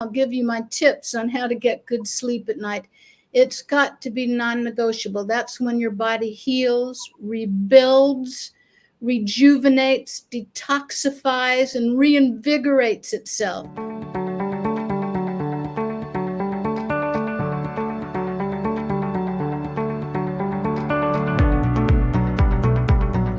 I'll give you my tips on how to get good sleep at night. It's got to be non-negotiable. That's when your body heals, rebuilds, rejuvenates, detoxifies, and reinvigorates itself.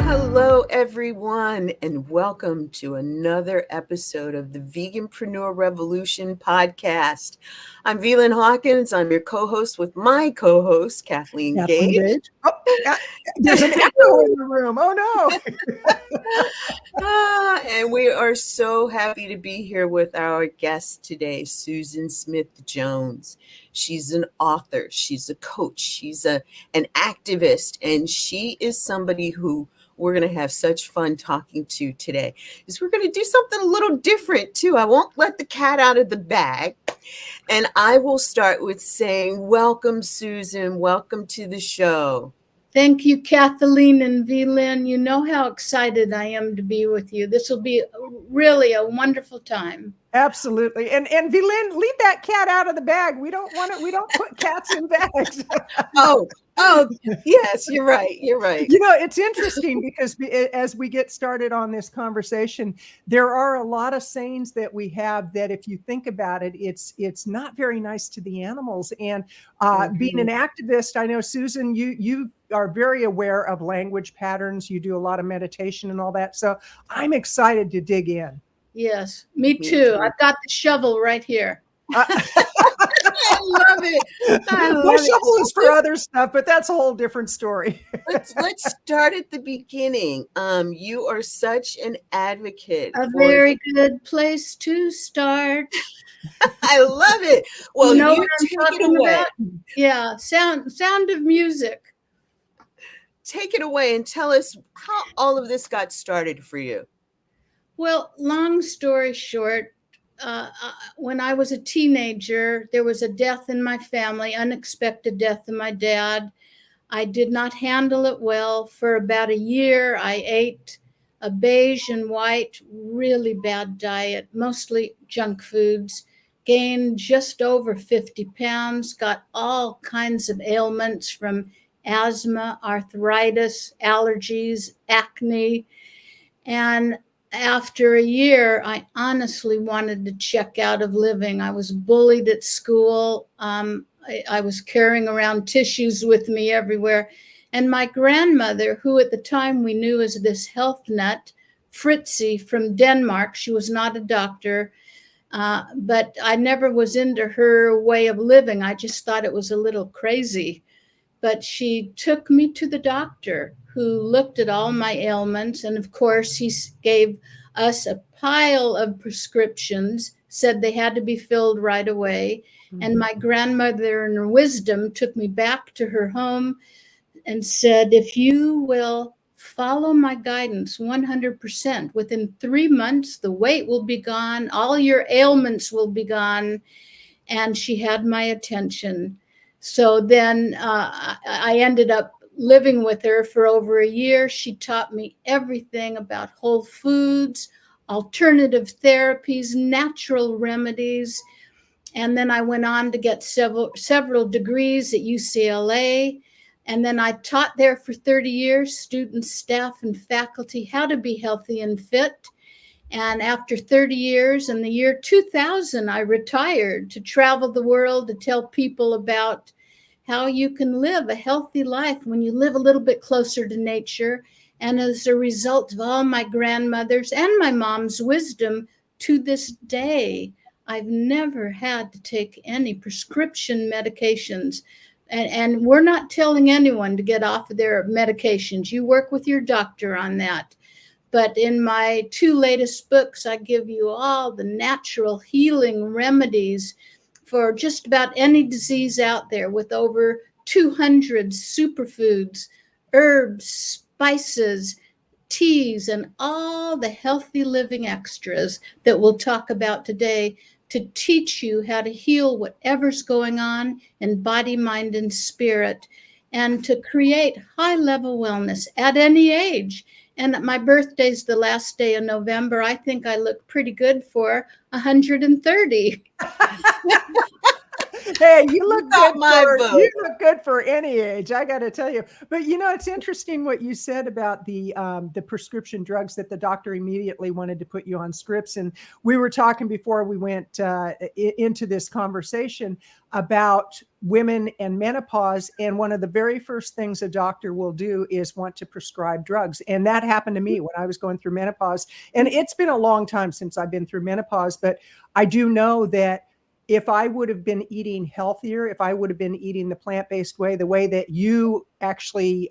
Hello, everyone, and welcome to another episode of the Veganpreneur Revolution podcast. I'm VLynn Hawkins. I'm your co-host with my co-host, Kathleen Gage. Oh, there's an echo in the room. Oh, no. And we are so happy to be here with our guest today, Susan Smith-Jones. She's an author. She's a coach. She's an activist. And she is somebody who we're going to have such fun talking to today, because we're going to do something a little different too. I won't let the cat out of the bag. And I will start with saying, welcome, Susan. Welcome to the show. Thank you, Kathleen and VLynn. You know how excited I am to be with you. This will be really a wonderful time. absolutely. And VLynn, leave that cat out of the bag. We don't want it. We don't put cats in bags. Oh, yes, you're right. You're right. You know, it's interesting because as we get started on this conversation, there are a lot of sayings that we have that, if you think about it, it's not very nice to the animals. And being an activist, I know, Susan, you are very aware of language patterns. You do a lot of meditation and all that. So I'm excited to dig in. Yes, me too. I've got the shovel right here. I love it. My shovel is for other stuff, but that's a whole different story. Let's start at the beginning. You are such an advocate. A very good place to start. I love it. Well, you know you what I'm take talking it away. about? Yeah, sound of music. Take it away and tell us how all of this got started for you. Well, long story short, when I was a teenager, there was a death in my family, unexpected death of my dad. I did not handle it well. For about a year, I ate a beige and white, really bad diet, mostly junk foods, gained just over 50 pounds, got all kinds of ailments from asthma, arthritis, allergies, acne, and after a year, I honestly wanted to check out of living. I was bullied at school. I was carrying around tissues with me everywhere. And my grandmother, who at the time we knew as this health nut, Fritzi from Denmark, she was not a doctor, but I never was into her way of living. I just thought it was a little crazy. But she took me to the doctor, who looked at all my ailments. And of course, he gave us a pile of prescriptions, said they had to be filled right away. Mm-hmm. And my grandmother, in her wisdom, took me back to her home and said, if you will follow my guidance 100%, within 3 months, the weight will be gone, all your ailments will be gone. And she had my attention. So then I ended up living with her for over a year. She taught me everything about whole foods, alternative therapies, natural remedies. And then I went on to get several degrees at UCLA. And then I taught there for 30 years, students, staff, and faculty, how to be healthy and fit. And after 30 years, in the year 2000, I retired to travel the world to tell people about how you can live a healthy life when you live a little bit closer to nature. And as a result of all my grandmother's and my mom's wisdom, to this day, I've never had to take any prescription medications. And we're not telling anyone to get off of their medications. You work with your doctor on that. But in my 2 latest books, I give you all the natural healing remedies for just about any disease out there, with over 200 superfoods, herbs, spices, teas, and all the healthy living extras that we'll talk about today to teach you how to heal whatever's going on in body, mind, and spirit, and to create high-level wellness at any age. And my birthday's the last day of November. I think I look pretty good for 130. Hey, you look Got good my for vote. you look good for any age, I got to tell you. But it's interesting what you said about the prescription drugs, that the doctor immediately wanted to put you on scripts. And we were talking before we went into this conversation about women and menopause, and one of the very first things a doctor will do is want to prescribe drugs. And that happened to me when I was going through menopause. And it's been a long time since I've been through menopause, but I do know that if I would have been eating healthier, if I would have been eating the plant-based way, the way that you actually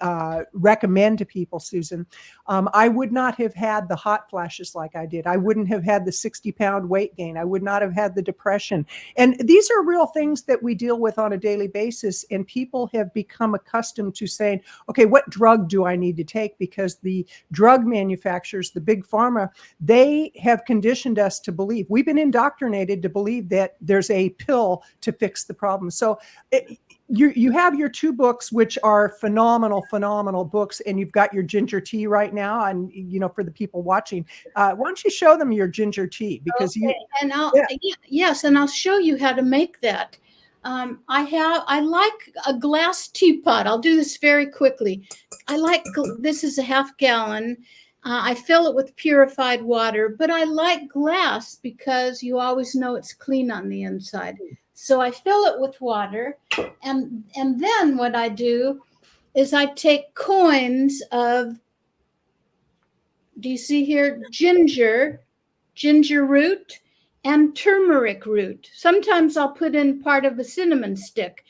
recommend to people, Susan, I would not have had the hot flashes like I did. I wouldn't have had the 60-pound weight gain. I would not have had the depression. And these are real things that we deal with on a daily basis. And people have become accustomed to saying, okay, what drug do I need to take? Because the drug manufacturers, the big pharma, they have conditioned us to believe, we've been indoctrinated to believe that there's a pill to fix the problem. So you have your two books, which are phenomenal books, and you've got your ginger tea right now. And for the people watching, why don't you show them your ginger tea? Because and yes, and I'll show you how to make that. I like a glass teapot. I'll do this very quickly. This is a half gallon. I fill it with purified water, but I like glass because you always know it's clean on the inside. So I fill it with water, and then what I do is I take coins of, do you see here, ginger root, and turmeric root. Sometimes I'll put in part of a cinnamon stick,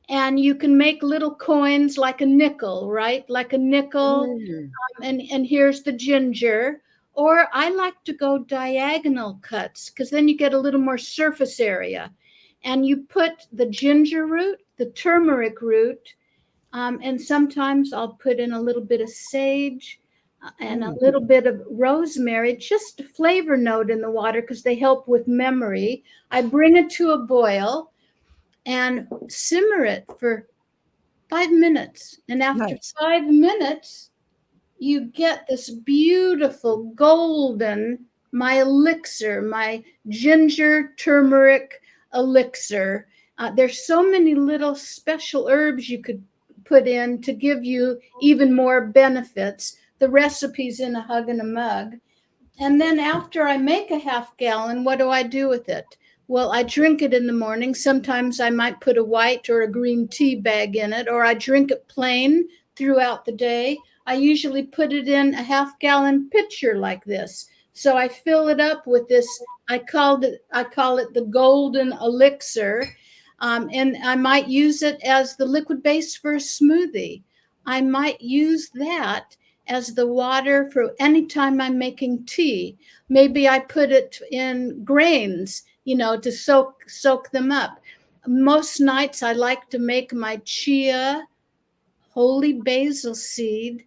and you can make little coins like a nickel, right? Like a nickel. And here's the ginger. Or I like to go diagonal cuts, because then you get a little more surface area. And you put the ginger root, the turmeric root, and sometimes I'll put in a little bit of sage and a little bit of rosemary, just a flavor note in the water, because they help with memory. I bring it to a boil and simmer it for 5 minutes. And after 5 minutes, you get this beautiful golden, my elixir, my ginger turmeric elixir. There's so many little special herbs you could put in to give you even more benefits. The recipe's in a hug and a mug. And then after I make a half gallon, what do I do with it? Well, I drink it in the morning. Sometimes I might put a white or a green tea bag in it, or I drink it plain throughout the day. I usually put it in a half gallon pitcher like this. So I fill it up with this, I call it the golden elixir. And I might use it as the liquid base for a smoothie. I might use that as the water for any time I'm making tea. Maybe I put it in grains, to soak them up. Most nights I like to make my chia, holy basil seed,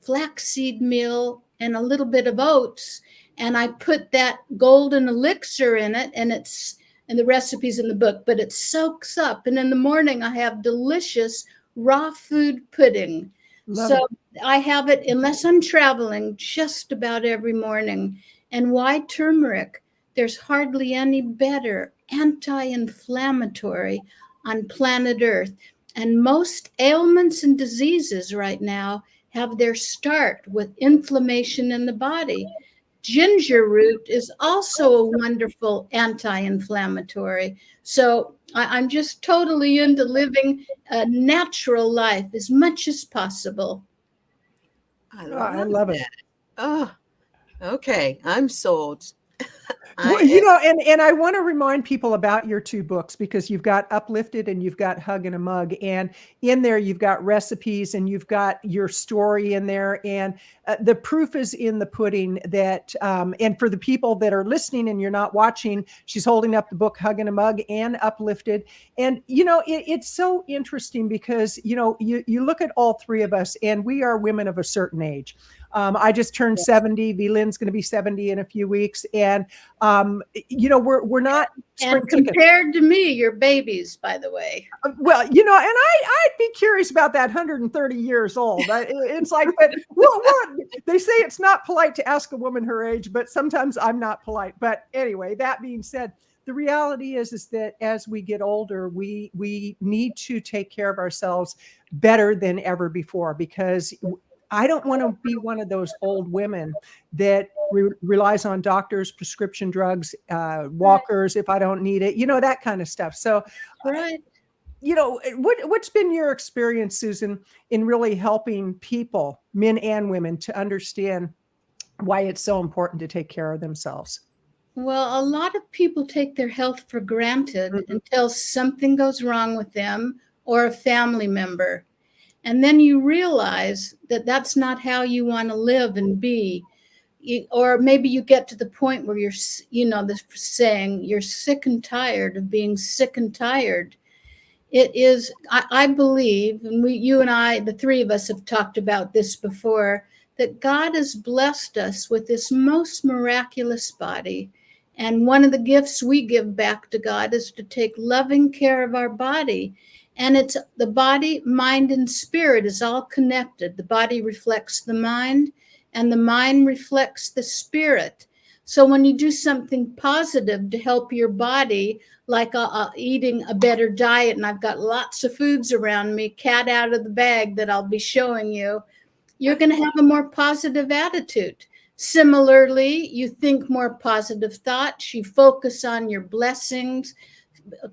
flaxseed meal, and a little bit of oats. And I put that golden elixir in it, and the recipe's in the book, but it soaks up. And in the morning I have delicious raw food pudding. I have it, unless I'm traveling, just about every morning. And why turmeric? There's hardly any better anti-inflammatory on planet Earth. And most ailments and diseases right now have their start with inflammation in the body. Ginger root is also a wonderful anti-inflammatory. So I'm just totally into living a natural life as much as possible. I love it. Oh, okay. I'm sold. Well, and I want to remind people about your two books, because you've got Uplifted and you've got Hug and a Mug, and in there you've got recipes and you've got your story in there, and the proof is in the pudding. That and for the people that are listening and you're not watching, she's holding up the book Hug and a Mug and Uplifted. And it's so interesting because you look at all three of us, and we are women of a certain age. I just turned 70. VLynn's going to be 70 in a few weeks. And, we're not spring And chickens. compared to me, you're babies, by the way. Well, and I'd be curious about that 130 years old. It's like, but they say it's not polite to ask a woman her age, but sometimes I'm not polite. But anyway, that being said, the reality is that as we get older, we need to take care of ourselves better than ever before, because I don't want to be one of those old women that relies on doctors, prescription drugs, walkers if I don't need it, that kind of stuff. So, Right. What's been your experience, Susan, in really helping people, men and women, to understand why it's so important to take care of themselves? Well, a lot of people take their health for granted until something goes wrong with them or a family member. And then you realize that that's not how you want to live and be. Or maybe you get to the point where you're, the saying, you're sick and tired of being sick and tired. It is, I believe, and you and I, the three of us have talked about this before, that God has blessed us with this most miraculous body. And one of the gifts we give back to God is to take loving care of our body. And it's the body, mind, and spirit is all connected. The body reflects the mind, and the mind reflects the spirit. So when you do something positive to help your body, like eating a better diet, and I've got lots of foods around me, cat out of the bag that I'll be showing you, you're going to have a more positive attitude. Similarly, you think more positive thoughts, you focus on your blessings,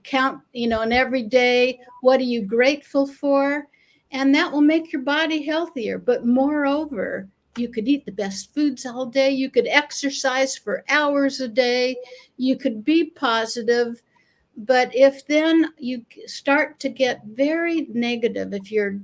count, and every day, what are you grateful for? And that will make your body healthier. But moreover, you could eat the best foods all day. You could exercise for hours a day. You could be positive. But if then you start to get very negative, if you're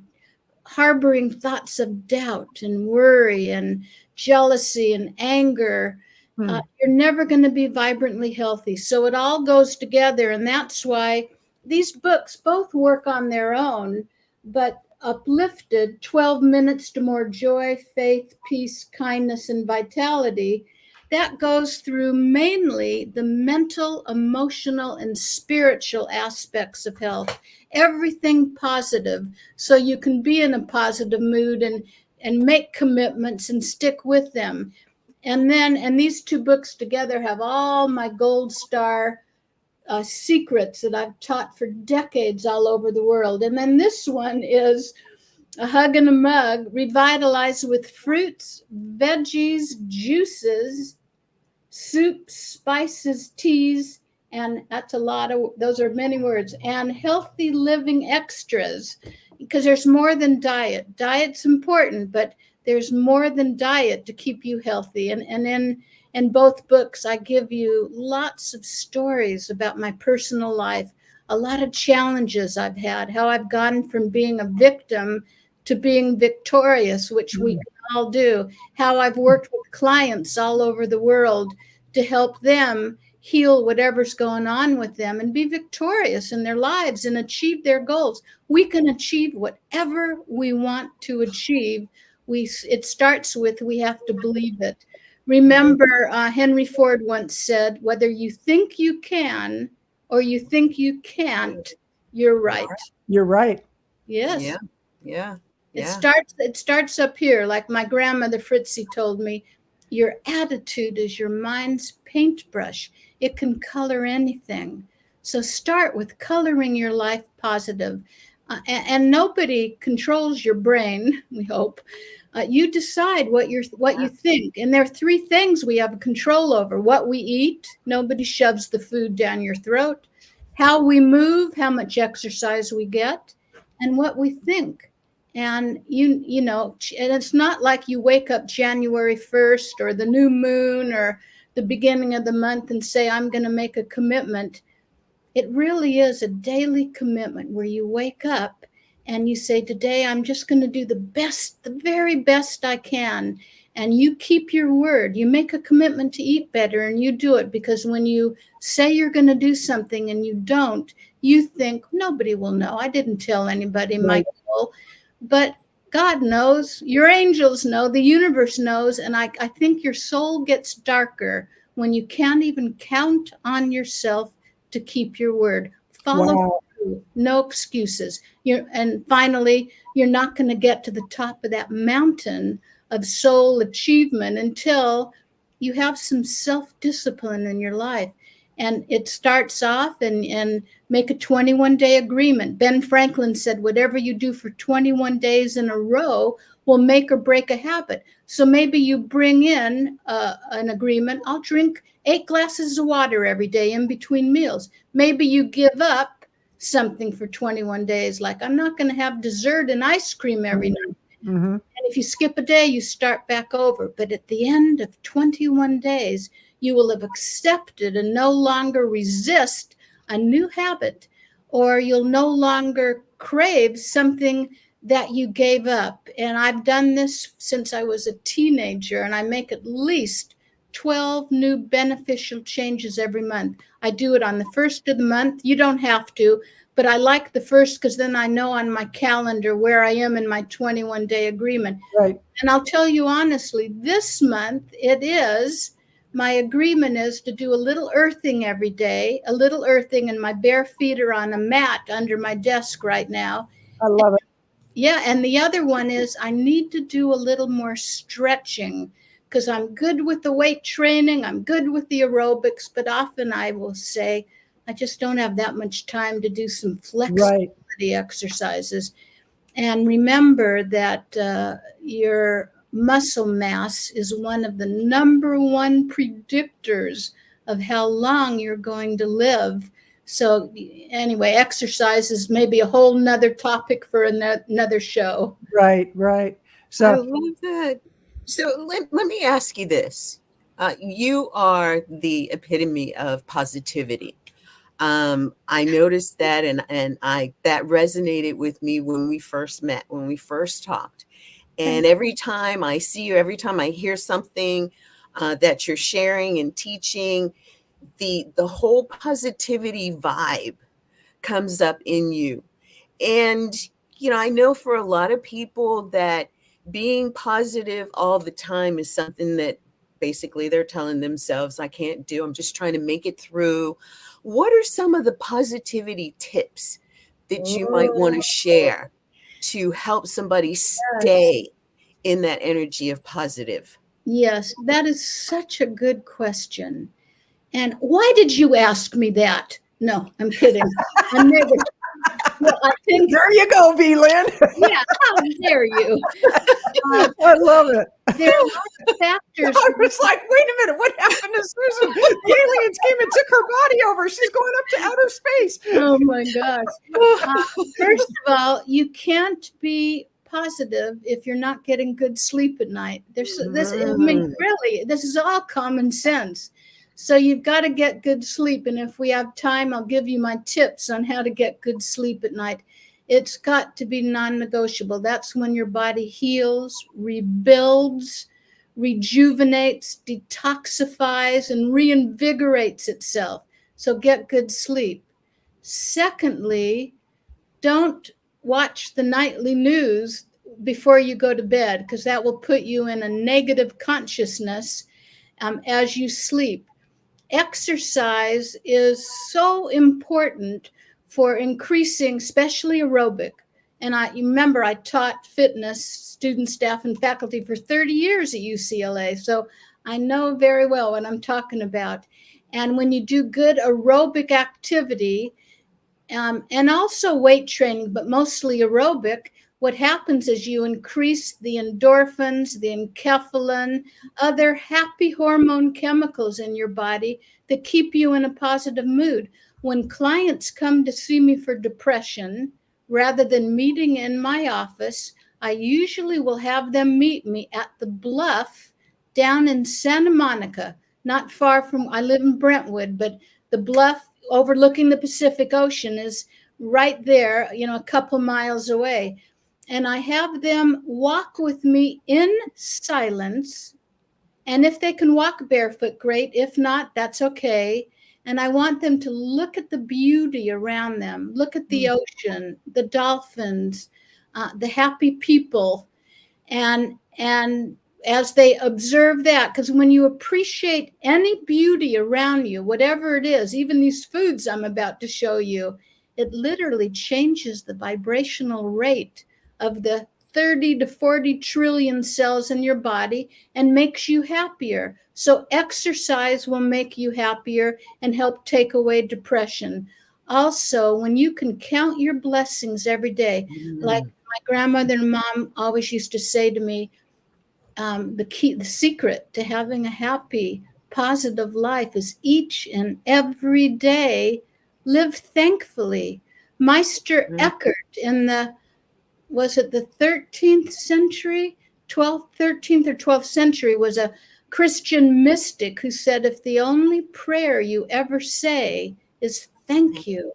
harboring thoughts of doubt and worry and jealousy and anger, you're never going to be vibrantly healthy. So it all goes together. And that's why these books both work on their own, but Uplifted, 12 Minutes to More Joy, Faith, Peace, Kindness, and Vitality, that goes through mainly the mental, emotional, and spiritual aspects of health. Everything positive, so you can be in a positive mood and make commitments and stick with them. And these two books together have all my gold star secrets that I've taught for decades all over the world. And then this one is A Hug and a Mug, Revitalize with fruits, veggies, juices, soups, spices, teas, and that's those are many words, and healthy living extras, because there's more than diet. Diet's important, but there's more than diet to keep you healthy. And in both books, I give you lots of stories about my personal life, a lot of challenges I've had, how I've gone from being a victim to being victorious, which we can all do, how I've worked with clients all over the world to help them heal whatever's going on with them and be victorious in their lives and achieve their goals. We can achieve whatever we want to achieve. It starts with, we have to believe it. Remember, Henry Ford once said, whether you think you can or you think you can't, you're right. You're right. Yes. Yeah. It starts up here. Like my grandmother Fritzie told me, your attitude is your mind's paintbrush. It can color anything. So start with coloring your life positive. And nobody controls your brain, we hope. You decide what you think. And there are three things we have control over: what we eat, nobody shoves the food down your throat; how we move, how much exercise we get; and what we think. And and it's not like you wake up January 1st or the new moon or the beginning of the month and say, I'm going to make a commitment. It really is a daily commitment where you wake up and you say, today I'm just going to do the very best I can. And you keep your word. You make a commitment to eat better and you do it, because when you say you're going to do something and you don't, you think nobody will know. I didn't tell anybody my goal. But God knows, your angels know, the universe knows. And I think your soul gets darker when you can't even count on yourself to keep your word. Follow Wow. through, no excuses. And finally, you're not going to get to the top of that mountain of soul achievement until you have some self-discipline in your life. And it starts off and make a 21-day agreement. Ben Franklin said, whatever you do for 21 days in a row will make or break a habit. So maybe you bring in an agreement. I'll drink 8 glasses of water every day in between meals. Maybe you give up something for 21 days, like I'm not going to have dessert and ice cream every night. Mm-hmm. And if you skip a day, you start back over. But at the end of 21 days, you will have accepted and no longer resist a new habit, or you'll no longer crave something that you gave up. And I've done this since I was a teenager, and I make at least 12 new beneficial changes every month. I do it on the first of the month. You don't have to, but I like the first because then I know on my calendar where I am in my 21-day agreement. Right. And I'll tell you honestly, this month my agreement is to do a little earthing every day, a little earthing, and my bare feet are on a mat under my desk right now. I love it. Yeah, and the other one is I need to do a little more stretching because I'm good with the weight training, I'm good with the aerobics, but often I will say, I just don't have that much time to do some flexibility exercises. And remember that your muscle mass is one of the number one predictors of how long you're going to live. So anyway, exercise is maybe a whole nother topic for another show. Right. I So love that. So let me ask you this. You are the epitome of positivity. I noticed that, and that resonated with me when we first met, when we first talked. And every time I see you, every time I hear something that you're sharing and teaching, the whole positivity vibe comes up in you. And I know for a lot of people that being positive all the time is something that basically they're telling themselves, I can't do. I'm just trying to make it through. What are some of the positivity tips that you might want to share to help somebody stay in that energy of positive? Yes, that is such a good question. And why did you ask me that? No, I'm kidding. I'm never. Well, I think there you go, VLynn. Yeah, how dare you? I love it. There are a lot of factors. I was like, wait a minute, what happened to Susan? The aliens came and took her body over. She's going up to outer space. Oh my gosh. First of all, you can't be positive if you're not getting good sleep at night. Really, this is all common sense. So you've got to get good sleep. And if we have time, I'll give you my tips on how to get good sleep at night. It's got to be non-negotiable. That's when your body heals, rebuilds, rejuvenates, detoxifies, and reinvigorates itself. So get good sleep. Secondly, don't watch the nightly news before you go to bed, because that will put you in a negative consciousness as you sleep. Exercise is so important for increasing, especially aerobic. And I remember I taught fitness, student, staff, and faculty for 30 years at UCLA. So I know very well what I'm talking about. And when you do good aerobic activity, and also weight training, but mostly aerobic, what happens is you increase the endorphins, the enkephalin, other happy hormone chemicals in your body that keep you in a positive mood. When clients come to see me for depression, rather than meeting in my office, I usually will have them meet me at the Bluff down in Santa Monica, not far from, I live in Brentwood, but the Bluff overlooking the Pacific Ocean is right there, a couple miles away. And I have them walk with me in silence. And if they can walk barefoot, great. If not, that's okay. And I want them to look at the beauty around them, look at the ocean, the dolphins, the happy people, and as they observe that, because when you appreciate any beauty around you, whatever it is, even these foods I'm about to show you, it literally changes the vibrational rate of the 30 to 40 trillion cells in your body and makes you happier. So exercise will make you happier and help take away depression. Also, when you can count your blessings every day, like my grandmother and mom always used to say to me, the secret to having a happy, positive life is each and every day live thankfully. Meister Eckhart was it the 13th century, 13th or 12th century, was a Christian mystic who said, if the only prayer you ever say is thank you,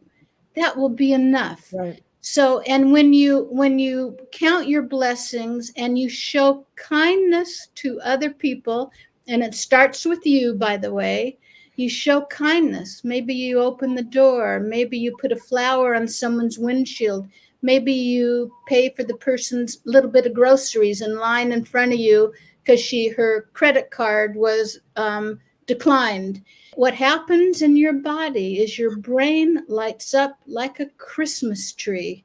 that will be enough. Right. So, and when you count your blessings and you show kindness to other people, and it starts with you, by the way, you show kindness. Maybe you open the door. Maybe you put a flower on someone's windshield. Maybe you pay for the person's little bit of groceries in line in front of you because her credit card was declined. What happens in your body is your brain lights up like a Christmas tree.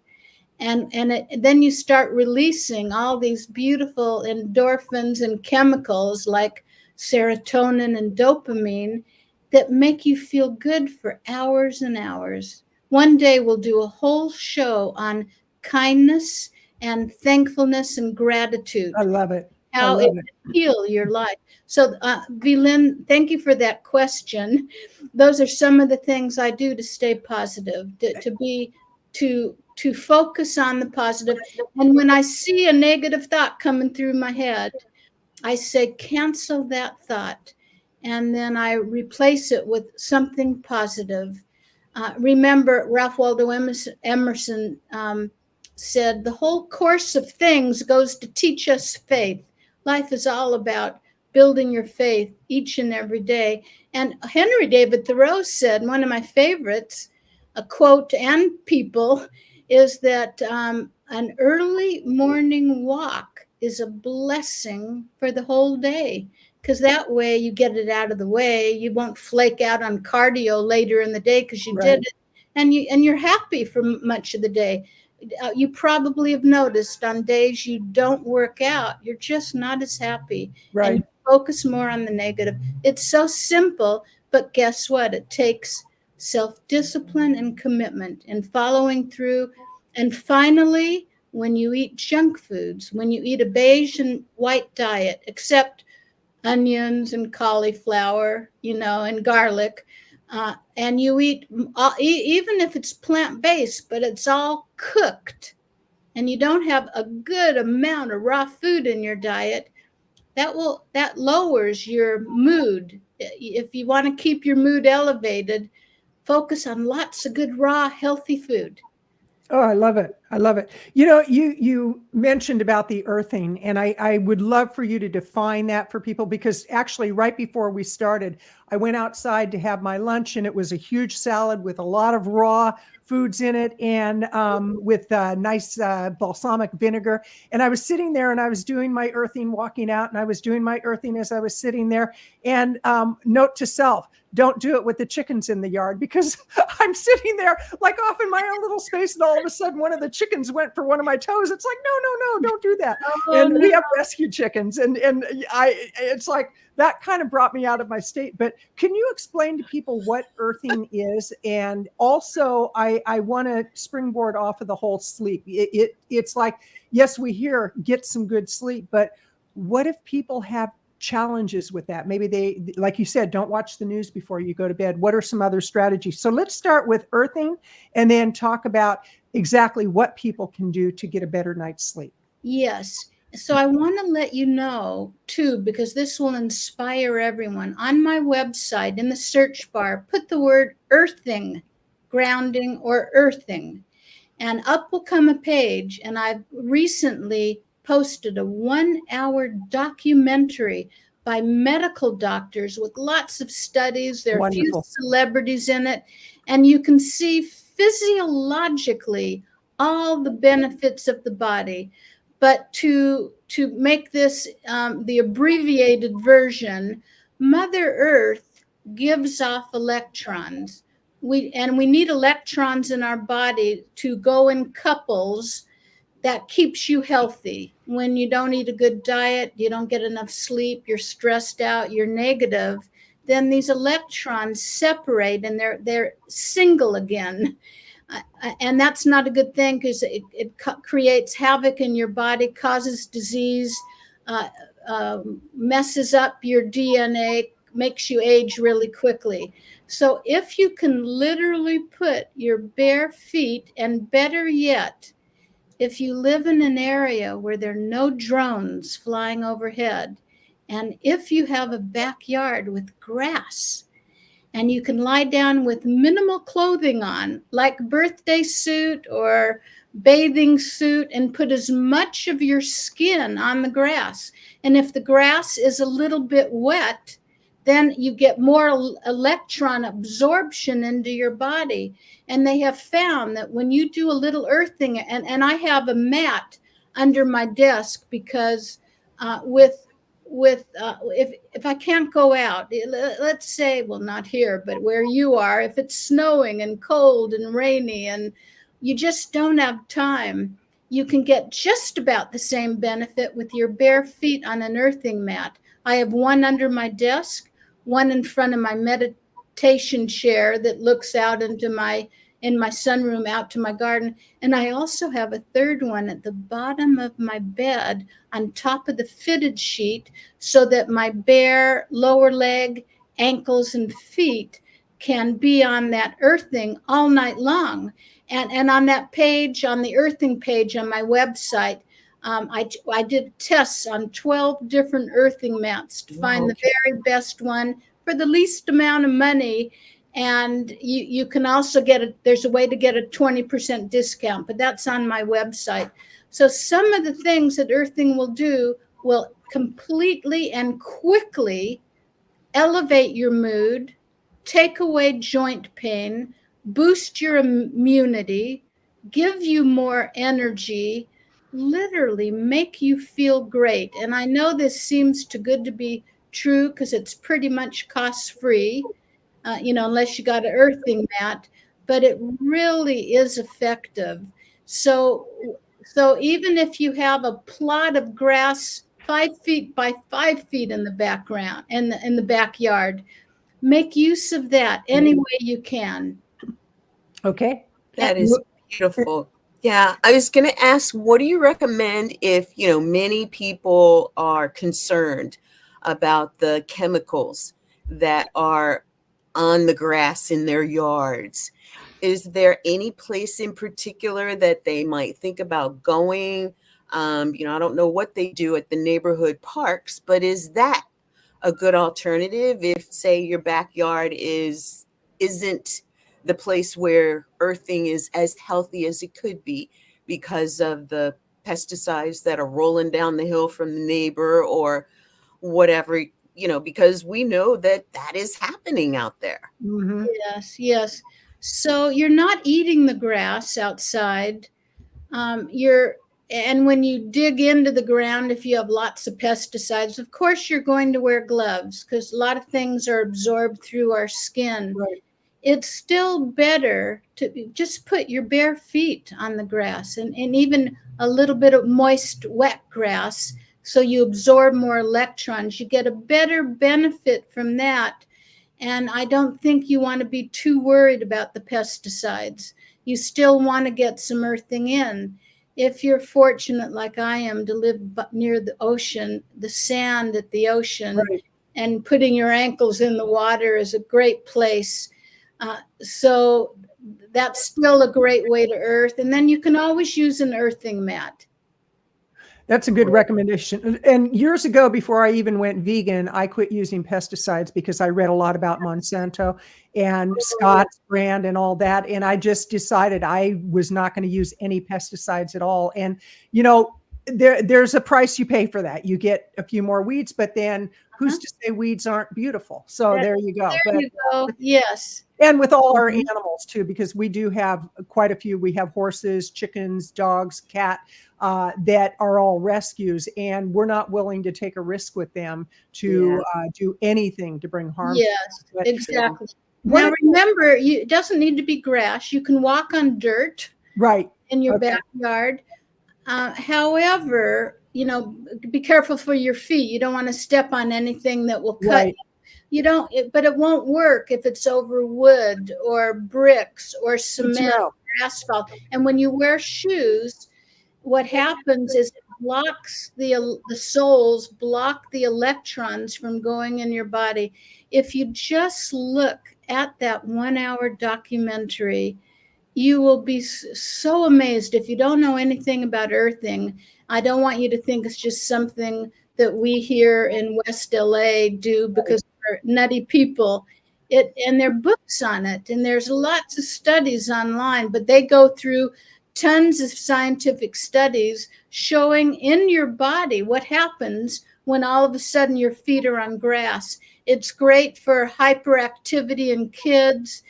And then you start releasing all these beautiful endorphins and chemicals like serotonin and dopamine that make you feel good for hours and hours. One day we'll do a whole show on kindness and thankfulness and gratitude. I love it. How it can heal your life. So, VLynn, thank you for that question. Those are some of the things I do to stay positive, to focus on the positive. And when I see a negative thought coming through my head, I say, cancel that thought. And then I replace it with something positive. Remember, Ralph Waldo Emerson said, the whole course of things goes to teach us faith. Life is all about building your faith each and every day. And Henry David Thoreau said, one of my favorites, a quote and people, is that an early morning walk is a blessing for the whole day, because that way you get it out of the way. You won't flake out on cardio later in the day because you did it, and you're happy for much of the day. You probably have noticed on days you don't work out, you're just not as happy. Right. And you focus more on the negative. It's so simple, but guess what? It takes self-discipline and commitment and following through. And finally, when you eat junk foods, when you eat a beige and white diet, except onions and cauliflower, and garlic, and you eat, even if it's plant-based, but it's all cooked, and you don't have a good amount of raw food in your diet, that lowers your mood. If you want to keep your mood elevated, focus on lots of good, raw, healthy food. Oh, I love it. I love it. You mentioned about the earthing, and I would love for you to define that for people, because actually right before we started, I went outside to have my lunch, and it was a huge salad with a lot of raw foods in it, and with nice balsamic vinegar. And I was sitting there and I was doing my earthing, walking out, and I was doing my earthing as I was sitting there. And note to self, don't do it with the chickens in the yard, because I'm sitting there like off in my own little space, and all of a sudden one of the chickens went for one of my toes. It's like, no, don't do that. And we have rescue chickens, and it's like that kind of brought me out of my state. But can you explain to people what earthing is? And also, I want to springboard off of the whole sleep. It's like, yes, we hear get some good sleep, but what if people have challenges with that? Maybe they, like you said, don't watch the news before you go to bed. What are some other strategies? So let's start with earthing and then talk about exactly what people can do to get a better night's sleep. Yes. So I want to let you know too, because this will inspire everyone. On my website, in the search bar, put the word earthing, grounding, or earthing, and up will come a page. And I've recently posted a 1-hour documentary by medical doctors with lots of studies. There are a few celebrities in it, and you can see physiologically all the benefits of the body. But to make this the abbreviated version, Mother Earth gives off electrons. We need electrons in our body to go in couples that keeps you healthy. When you don't eat a good diet, you don't get enough sleep, you're stressed out, you're negative, then these electrons separate and they're single again. And that's not a good thing, because it creates havoc in your body, causes disease, messes up your DNA, makes you age really quickly. So if you can literally put your bare feet, and better yet, if you live in an area where there are no drones flying overhead, and if you have a backyard with grass, and you can lie down with minimal clothing on, like birthday suit or bathing suit, and put as much of your skin on the grass. And if the grass is a little bit wet, then you get more electron absorption into your body. And they have found that when you do a little earthing, and I have a mat under my desk, because if I can't go out, let's say, well, not here, but where you are, if it's snowing and cold and rainy and you just don't have time, you can get just about the same benefit with your bare feet on an earthing mat. I have one under my desk, one in front of my meditation chair that looks out into in my sunroom out to my garden. And I also have a third one at the bottom of my bed on top of the fitted sheet, so that my bare lower leg, ankles, and feet can be on that earthing all night long. And on that page, on the earthing page on my website, I did tests on 12 different earthing mats to find the very best one for the least amount of money. And you can also there's a way to get a 20% discount, but that's on my website. So some of the things that earthing will do will completely and quickly elevate your mood, take away joint pain, boost your immunity, give you more energy, literally make you feel great. And I know this seems too good to be true, because it's pretty much cost-free. Unless you got an earthing mat, but it really is effective. So even if you have a plot of grass 5 feet by 5 feet in the background, in the backyard, make use of that any way you can. Okay. That is beautiful. Yeah, I was going to ask, what do you recommend if, many people are concerned about the chemicals that are on the grass in their yards? Is there any place in particular that they might think about going? I don't know what they do at the neighborhood parks, but is that a good alternative if, say, your backyard isn't the place where earthing is as healthy as it could be because of the pesticides that are rolling down the hill from the neighbor or whatever? Because we know that is happening out there. Mm-hmm. Yes. So you're not eating the grass outside. And when you dig into the ground, if you have lots of pesticides, of course you're going to wear gloves, because a lot of things are absorbed through our skin. Right. It's still better to just put your bare feet on the grass, and even a little bit of moist, wet grass, so you absorb more electrons. You get a better benefit from that. And I don't think you want to be too worried about the pesticides. You still want to get some earthing in. If you're fortunate, like I am, to live near the ocean, the sand at the ocean, Right. and putting your ankles in the water is a great place. So that's still a great way to earth. And then you can always use an earthing mat. That's a good recommendation. And years ago, before I even went vegan, I quit using pesticides because I read a lot about Monsanto and Scott's brand and all that. And I just decided I was not going to use any pesticides at all. And, there's a price you pay for that. You get a few more weeds, but then who's to say weeds aren't beautiful? So there you go. There you go. Yes. And with all our Mhm. animals too, because we do have quite a few. We have horses, chickens, dogs, cat, that are all rescues, and we're not willing to take a risk with them to do anything to bring harm to them. Yes, But exactly. what Now if- remember, it doesn't need to be grass. You can walk on dirt right. in your Okay. backyard. However, be careful for your feet. You don't want to step on anything that will cut Right. you. But it won't work if it's over wood or bricks or Good to cement know. or asphalt. And when you wear shoes, what happens is it blocks the soles, block the electrons from going in your body. If you just look at that 1 hour documentary, you will be so amazed. If you don't know anything about earthing, I don't want you to think it's just something that we here in West LA do because we're nutty people. And there are books on it, and there's lots of studies online, but they go through tons of scientific studies showing in your body what happens when all of a sudden your feet are on grass. It's great for hyperactivity in kids.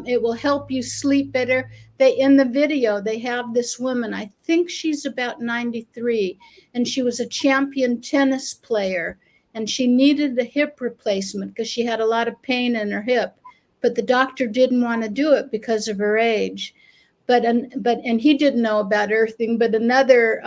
It will help you sleep better. In the video, they have this woman, I think she's about 93, and she was a champion tennis player, and she needed a hip replacement because she had a lot of pain in her hip, but the doctor didn't want to do it because of her age. And he didn't know about earthing, but another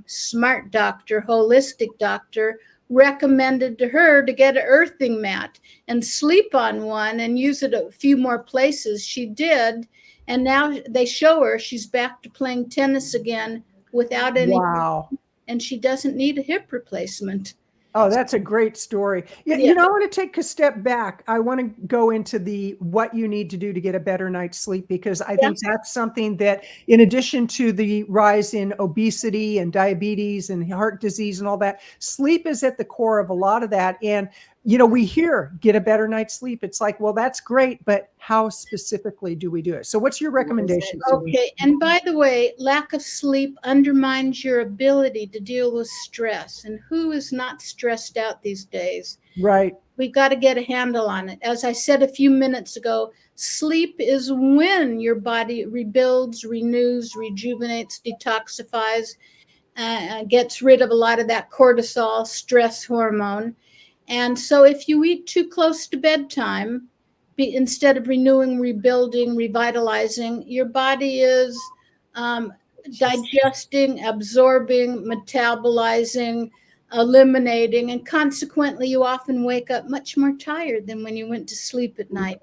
smart doctor, holistic doctor, recommended to her to get an earthing mat and sleep on one and use it a few more places. She did, and now they show her she's back to playing tennis again without any, Wow. and she doesn't need a hip replacement. Oh, that's a great story. Yeah, Yeah. I want to take a step back. I want to go into what you need to do to get a better night's sleep, because I think that's something that, in addition to the rise in obesity and diabetes and heart disease and all that, sleep is at the core of a lot of that. And we hear get a better night's sleep. It's like, well, that's great, but how specifically do we do it? So what's your recommendation? Okay. And by the way, lack of sleep undermines your ability to deal with stress. And who is not stressed out these days? Right. We've got to get a handle on it. As I said a few minutes ago, sleep is when your body rebuilds, renews, rejuvenates, detoxifies, gets rid of a lot of that cortisol, stress hormone. And so if you eat too close to bedtime, instead of renewing, rebuilding, revitalizing, your body is digesting, absorbing, metabolizing, eliminating, and consequently you often wake up much more tired than when you went to sleep at night.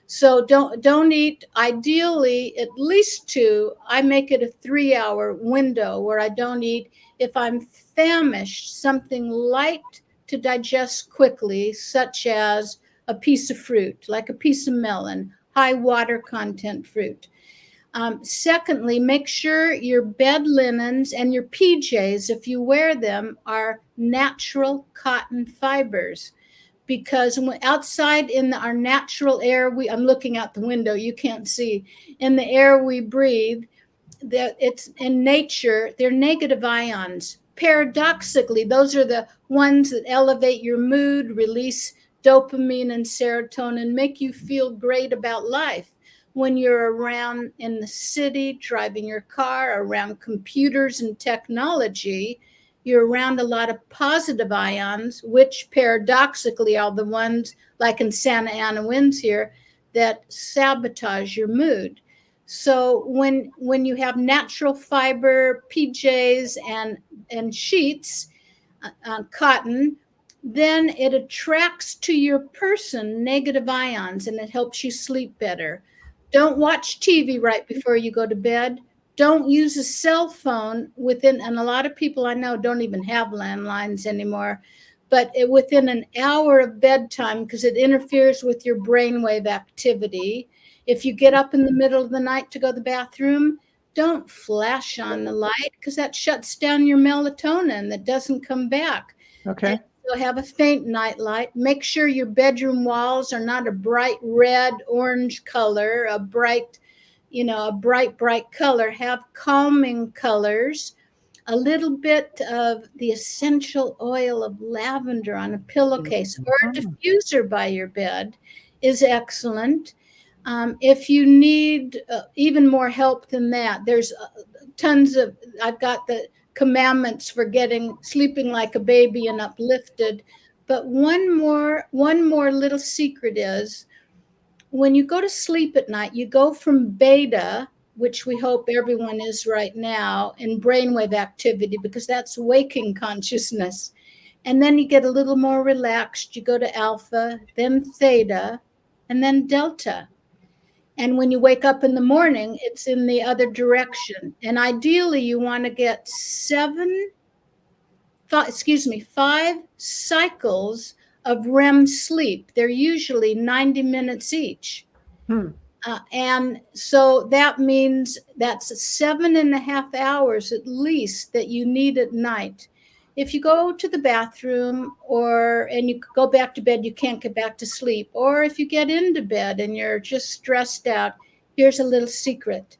So don't eat, ideally at least 2. I make it a 3-hour window where I don't eat. If I'm famished, something light to digest quickly, such as a piece of fruit, like a piece of melon, high water content fruit. Secondly, make sure your bed linens and your PJs, if you wear them, are natural cotton fibers. Because outside in our natural air, I'm looking out the window, you can't see, in the air we breathe, it's in nature, they're negative ions. Paradoxically, those are the ones that elevate your mood, release dopamine and serotonin, make you feel great about life. When you're around in the city, driving your car, around computers and technology, you're around a lot of positive ions, which paradoxically are the ones, like in Santa Ana winds here, that sabotage your mood. So when you have natural fiber PJs and sheets, cotton, then it attracts to your person negative ions and it helps you sleep better. Don't watch TV right before you go to bed. Don't use a cell phone and a lot of people I know don't even have landlines anymore, but within an hour of bedtime, because it interferes with your brainwave activity. If you get up in the middle of the night to go to the bathroom, don't flash on the light because that shuts down your melatonin that doesn't come back. Okay. And you'll have a faint night light. Make sure your bedroom walls are not a bright red, orange color, a bright color. Have calming colors. a little bit of the essential oil of lavender on a pillowcase or a diffuser by your bed is excellent. If you need even more help than that, there's tons of, I've got the commandments for sleeping like a baby and uplifted. But one more little secret is, when you go to sleep at night, you go from beta, which we hope everyone is right now, in brainwave activity, because that's waking consciousness. And then you get a little more relaxed. You go to alpha, then theta, and then delta. And when you wake up in the morning, it's in the other direction. And ideally, you want to get 5 cycles of REM sleep. They're usually 90 minutes each. And so that means that's 7.5 hours at least that you need at night. If you go to the bathroom and you go back to bed, you can't get back to sleep. Or if you get into bed and you're just stressed out, here's a little secret.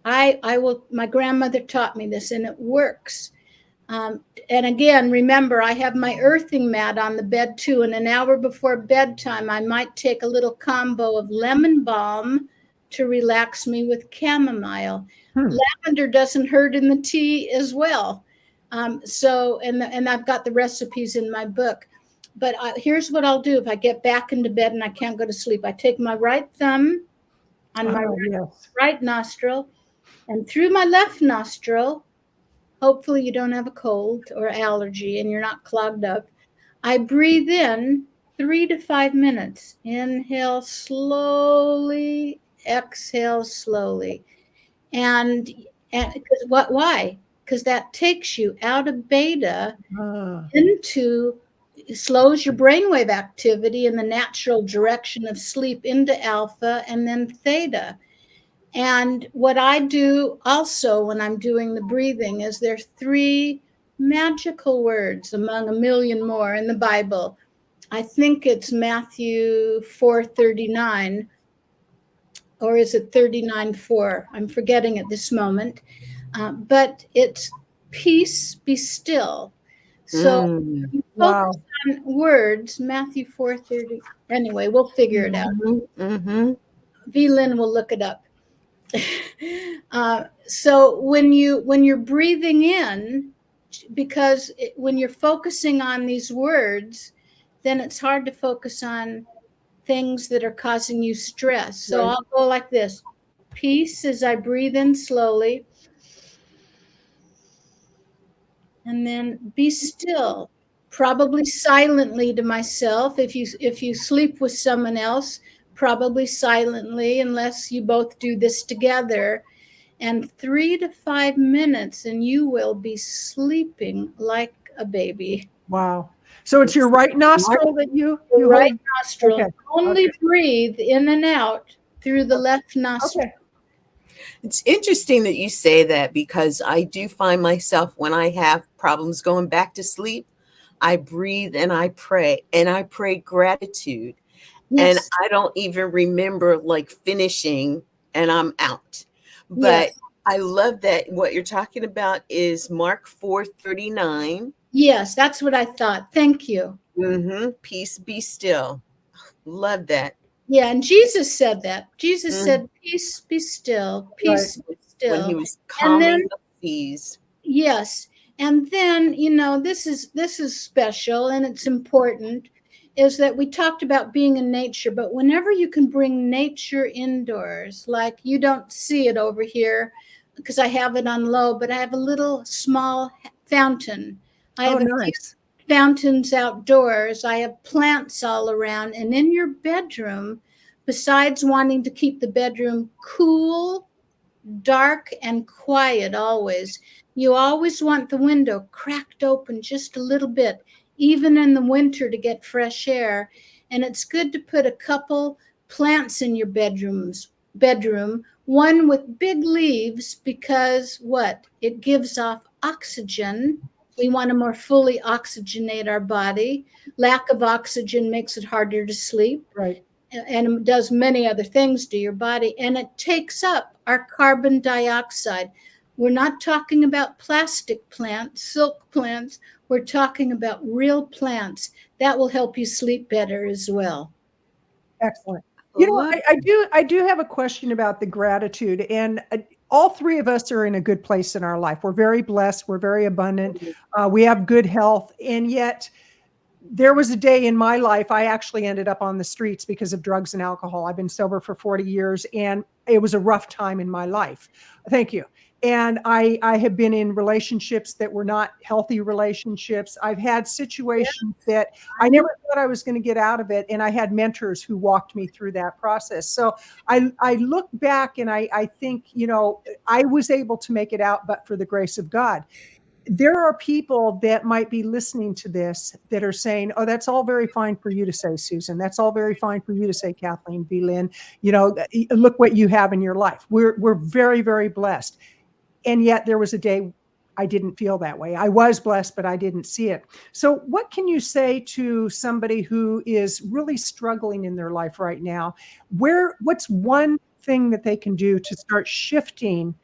My grandmother taught me this, and it works. And again, remember, I have my earthing mat on the bed too. And an hour before bedtime, I might take a little combo of lemon balm to relax me with chamomile. Lavender doesn't hurt in the tea as well. And I've got the recipes in my book. But here's what I'll do if I get back into bed and I can't go to sleep. I take my right thumb on my right nostril, and through my left nostril, hopefully you don't have a cold or allergy and you're not clogged up, I breathe in 3 to 5 minutes. Inhale slowly, exhale slowly. And why? Because that takes you out of beta slows your brainwave activity in the natural direction of sleep into alpha and then theta. And what I do also when I'm doing the breathing is there's 3 magical words among a million more in the Bible. I think it's Matthew 4:39, or is it 39:4? I'm forgetting at this moment. But it's peace, be still. So you focus on words, Matthew 4:30. Anyway, we'll figure it out. VLynn will look it up. So when you're breathing in, because when you're focusing on these words, then it's hard to focus on things that are causing you stress. So I'll go like this: peace as I breathe in slowly, and then be still, probably silently to myself. If you sleep with someone else, probably silently, unless you both do this together. And 3 to 5 minutes, and you will be sleeping like a baby. Wow. So it's your right nostril that you right hold? nostril. Okay. Only breathe in and out through the left nostril. Okay. It's interesting that you say that, because I do find myself, when I have problems going back to sleep, I breathe and I pray gratitude. Yes. And I don't even remember like finishing and I'm out. But yes. I love that what you're talking about is Mark 4:39. Yes, that's what I thought. Thank you. Peace, be still. Love that. Yeah, and Jesus said that. Jesus said, peace, be still. Peace, be still. When he was calming the seas. Yes. And then, this is special and it's important, is that we talked about being in nature, but whenever you can bring nature indoors, like you don't see it over here because I have it on low, but I have a little small fountain. I have a few fountains outdoors. I have plants all around. And in your bedroom, besides wanting to keep the bedroom cool, dark, and quiet always, you always want the window cracked open just a little bit, even in the winter, to get fresh air. And it's good to put a couple plants in your bedroom, one with big leaves, because it gives off oxygen. We want to more fully oxygenate our body. Lack of oxygen makes it harder to sleep. Right. And it does many other things to your body. And it takes up our carbon dioxide. We're not talking about plastic plants, silk plants. We're talking about real plants. That will help you sleep better as well. Excellent. You know, Love I do have a question about the gratitude, and all three of us are in a good place in our life. We're very blessed. We're very abundant. We have good health, and yet there was a day in my life I actually ended up on the streets because of drugs and alcohol. I've been sober for 40 years, and it was a rough time in my life. Thank you. And I have been in relationships that were not healthy relationships. I've had situations that I never thought I was going to get out of it. And I had mentors who walked me through that process. So I look back and I think, you know, I was able to make it out, but for the grace of God. There are people that might be listening to this that are saying, oh, that's all very fine for you to say, Susan. That's all very fine for you to say, Kathleen, VLynn. You know, look what you have in your life. We're very, very blessed. And yet there was a day I didn't feel that way. I was blessed, but I didn't see it. So what can you say to somebody who is really struggling in their life right now? What's one thing that they can do to start shifting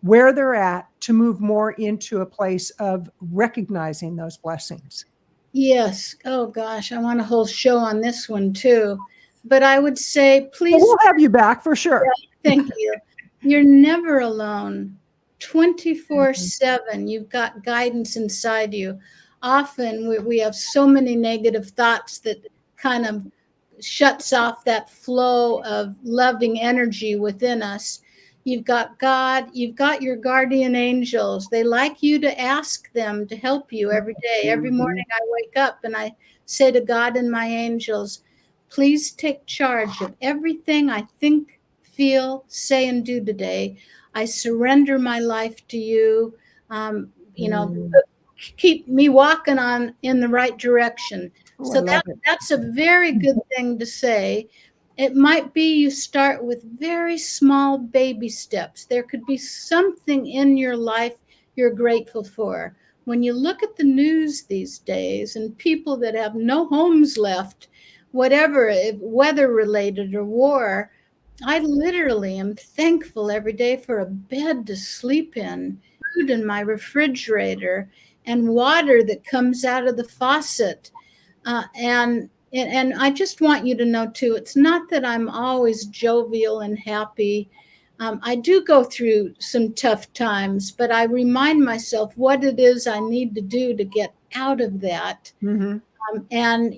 where they're at to move more into a place of recognizing those blessings? Yes. Oh gosh, I want a whole show on this one too. But I would say, please. We'll have you back for sure. Thank you. You're never alone. 24/7. You've got guidance inside you. Often we have so many negative thoughts that kind of shuts off that flow of loving energy within us. You've got God, you've got your guardian angels. They like you to ask them to help you every day. Every morning I wake up and I say to God and my angels, please take charge of everything I think, feel, say, and do today. I surrender my life to you. Keep me walking on in the right direction. So that's a very good thing to say. It might be you start with very small baby steps. There could be something in your life you're grateful for. When you look at the news these days and people that have no homes left, whatever, weather related or war, I literally am thankful every day for a bed to sleep in, food in my refrigerator, and water that comes out of the faucet. And I just want you to know too, it's not that I'm always jovial and happy. I do go through some tough times, but I remind myself what it is I need to do to get out of that. Mm-hmm. And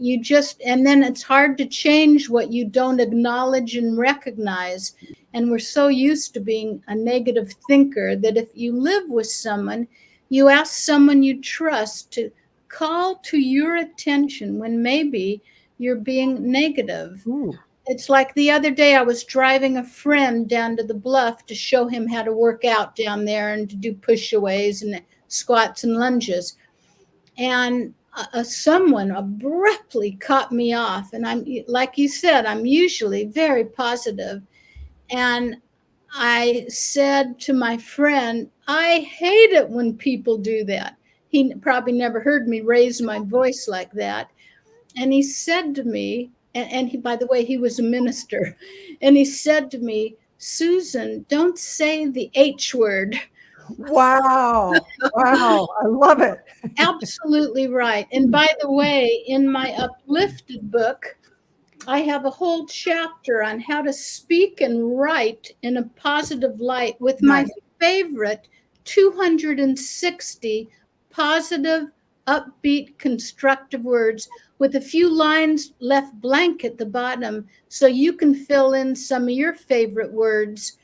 then it's hard to change what you don't acknowledge and recognize. And we're so used to being a negative thinker that if you live with someone, you ask someone you trust to call to your attention when maybe you're being negative. Ooh. It's like the other day I was driving a friend down to the bluff to show him how to work out down there and to do push-aways and squats and lunges. And someone abruptly cut me off. And I'm, like you said, I'm usually very positive. And I said to my friend, I hate it when people do that. He probably never heard me raise my voice like that. And he said to me, and he, by the way, he was a minister, and he said to me, Susan, don't say the H word. Wow. Wow. I love it. Absolutely right. And by the way, in my uplifted book, I have a whole chapter on how to speak and write in a positive light with my favorite 260 positive, upbeat, constructive words with a few lines left blank at the bottom so you can fill in some of your favorite words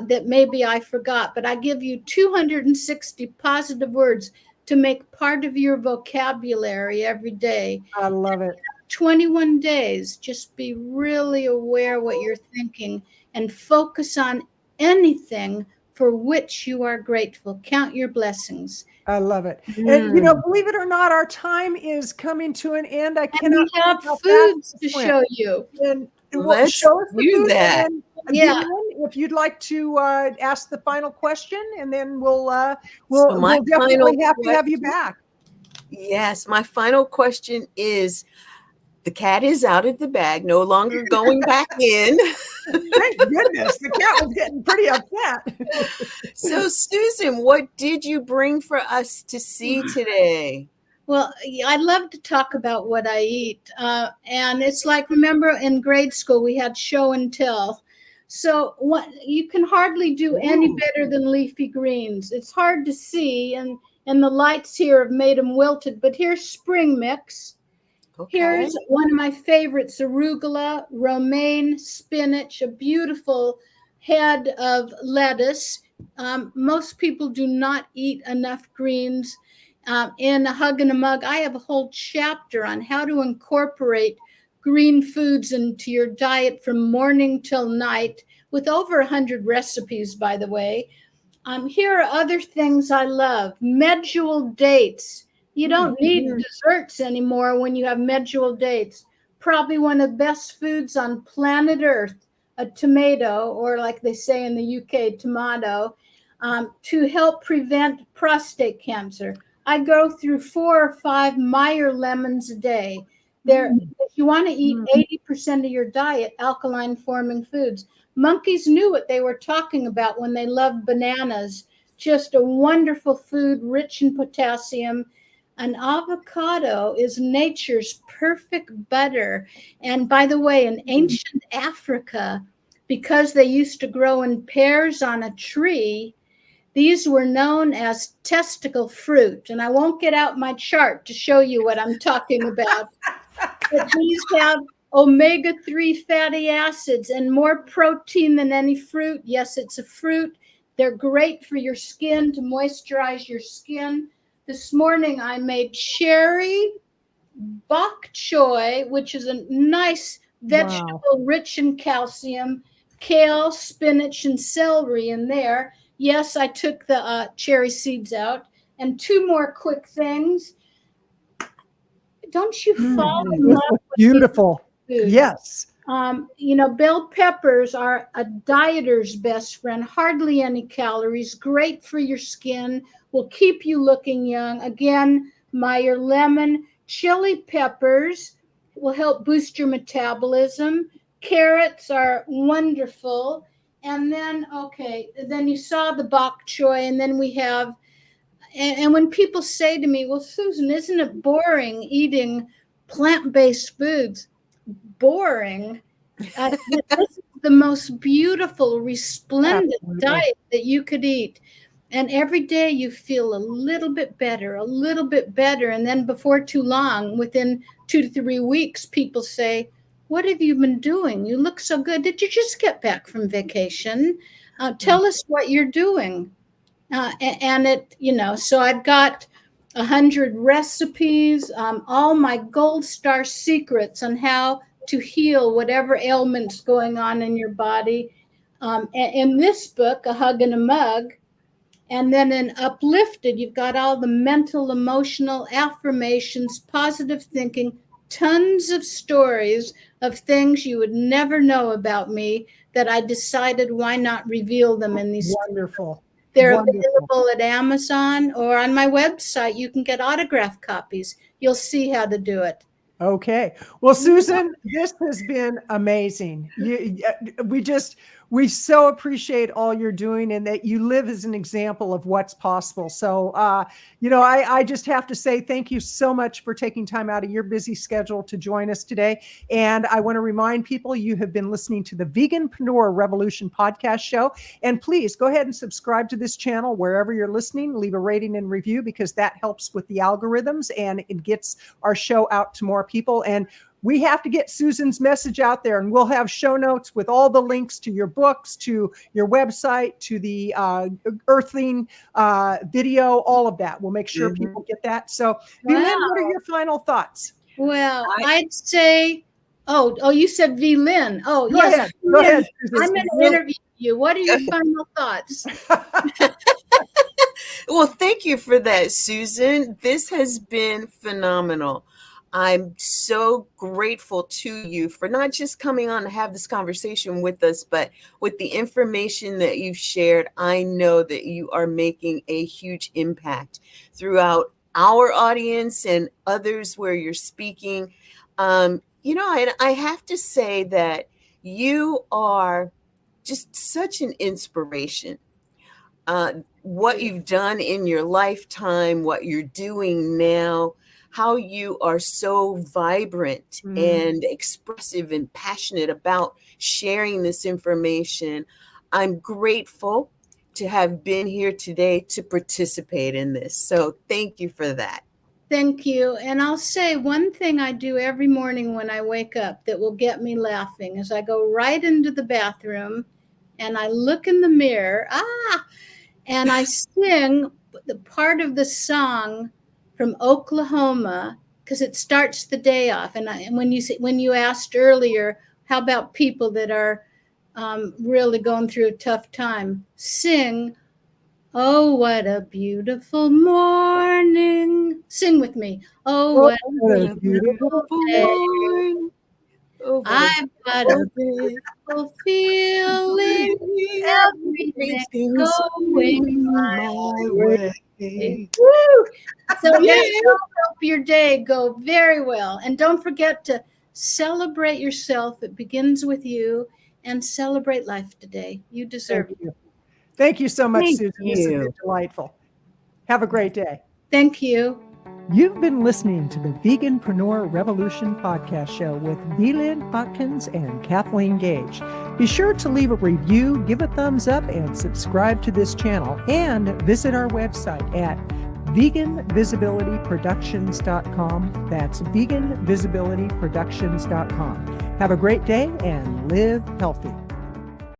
that maybe I forgot. But I give you 260 positive words to make part of your vocabulary every day. I love it. 21 days, just be really aware what you're thinking and focus on anything for which you are grateful. Count your blessings. I love it. And, you know, believe it or not, our time is coming to an end. I cannot. We have foods to show you. And Let's show us the do food. that. And Yeah. if you'd like to ask the final question, and then we'll So my definitely final have to have you back. Yes, my final question is, The cat is out of the bag, no longer going back in. Thank goodness. The cat was getting pretty upset. So, Susan, what did you bring for us to see today? Well, I love to talk about what I eat. And it's like, remember in grade school, we had show and tell. So you can hardly do any better than leafy greens. It's hard to see, and the lights here have made them wilted. But here's spring mix. Okay. Here's one of my favorites, arugula, romaine, spinach, a beautiful head of lettuce. Most people do not eat enough greens. In A Hug and a Mug, I have a whole chapter on how to incorporate green foods into your diet from morning till night, with over 100 recipes, by the way. Here are other things I love. Medjool dates. You don't need desserts anymore when you have medjool dates. Probably one of the best foods on planet Earth, a tomato, or like they say in the UK, tomato, to help prevent prostate cancer. I go through 4 or 5 Meyer lemons a day. If you want to eat 80% of your diet, alkaline forming foods. Monkeys knew what they were talking about when they loved bananas. Just a wonderful food, rich in potassium. An avocado is nature's perfect butter. And by the way, in ancient Africa, because they used to grow in pairs on a tree, these were known as testicle fruit. And I won't get out my chart to show you what I'm talking about. But these have omega-3 fatty acids and more protein than any fruit. Yes, it's a fruit. They're great for your skin, to moisturize your skin. This morning I made cherry bok choy, which is a nice vegetable rich in calcium, kale, spinach, and celery in there. Yes, I took the cherry seeds out. And 2 more quick things. Don't you fall in love with beautiful food? Yes. Bell peppers are a dieter's best friend. Hardly any calories, great for your skin, will keep you looking young. Again, Meyer lemon. Chili peppers will help boost your metabolism. Carrots are wonderful. And then, then you saw the bok choy, and then we have, and when people say to me, well, Susan, isn't it boring eating plant-based foods? Boring. This is the most beautiful, resplendent diet that you could eat. And every day you feel a little bit better. And then before too long, within 2 to 3 weeks, people say, what have you been doing? You look so good. Did you just get back from vacation? Tell us what you're doing. So I've got 100 recipes, all my gold star secrets on how to heal whatever ailments going on in your body. In this book, A Hug and a Mug, and then in Uplifted, you've got all the mental, emotional affirmations, positive thinking, tons of stories of things you would never know about me that I decided why not reveal them in these. Wonderful. They're available at Amazon or on my website. You can get autographed copies. You'll see how to do it. Okay. Well, Susan, this has been amazing. We so appreciate all you're doing, and that you live as an example of what's possible. So, I just have to say thank you so much for taking time out of your busy schedule to join us today. And I want to remind people you have been listening to the Veganpreneur Revolution podcast show. And please go ahead and subscribe to this channel wherever you're listening. Leave a rating and review, because that helps with the algorithms and it gets our show out to more people. And we have to get Susan's message out there, and we'll have show notes with all the links to your books, to your website, to the earthing video, all of that. We'll make sure people get that. So, VLynn, what are your final thoughts? Well, I'd say, you said VLynn. Oh, Go ahead. Go ahead. I'm going to interview you. What are your final thoughts? Well, thank you for that, Susan. This has been phenomenal. I'm so grateful to you for not just coming on to have this conversation with us, but with the information that you've shared. I know that you are making a huge impact throughout our audience and others where you're speaking. You know, and I have to say that you are just such an inspiration. What you've done in your lifetime, what you're doing now, how you are so vibrant and expressive and passionate about sharing this information. I'm grateful to have been here today to participate in this. So thank you for that. Thank you. And I'll say one thing I do every morning when I wake up that will get me laughing is I go right into the bathroom and I look in the mirror, and I sing the part of the song from Oklahoma because it starts the day off. And when you asked earlier, how about people that are really going through a tough time, sing, "Oh, what a beautiful morning." Sing with me. "Oh, what a beautiful day. morning. Oh, I've got a beautiful feeling. Everything's going my way." Woo! So that will help your day go very well. And don't forget to celebrate yourself. It begins with you, and celebrate life today. You deserve it. Thank you so much, Thank Susan. This has you. been delightful. Have a great day. Thank you. You've been listening to the Veganpreneur Revolution podcast show with VLynn, Hawkins, and Kathleen Gage. Be sure to leave a review, give a thumbs up, and subscribe to this channel. And visit our website at veganvisibilityproductions.com. That's veganvisibilityproductions.com. Have a great day and live healthy.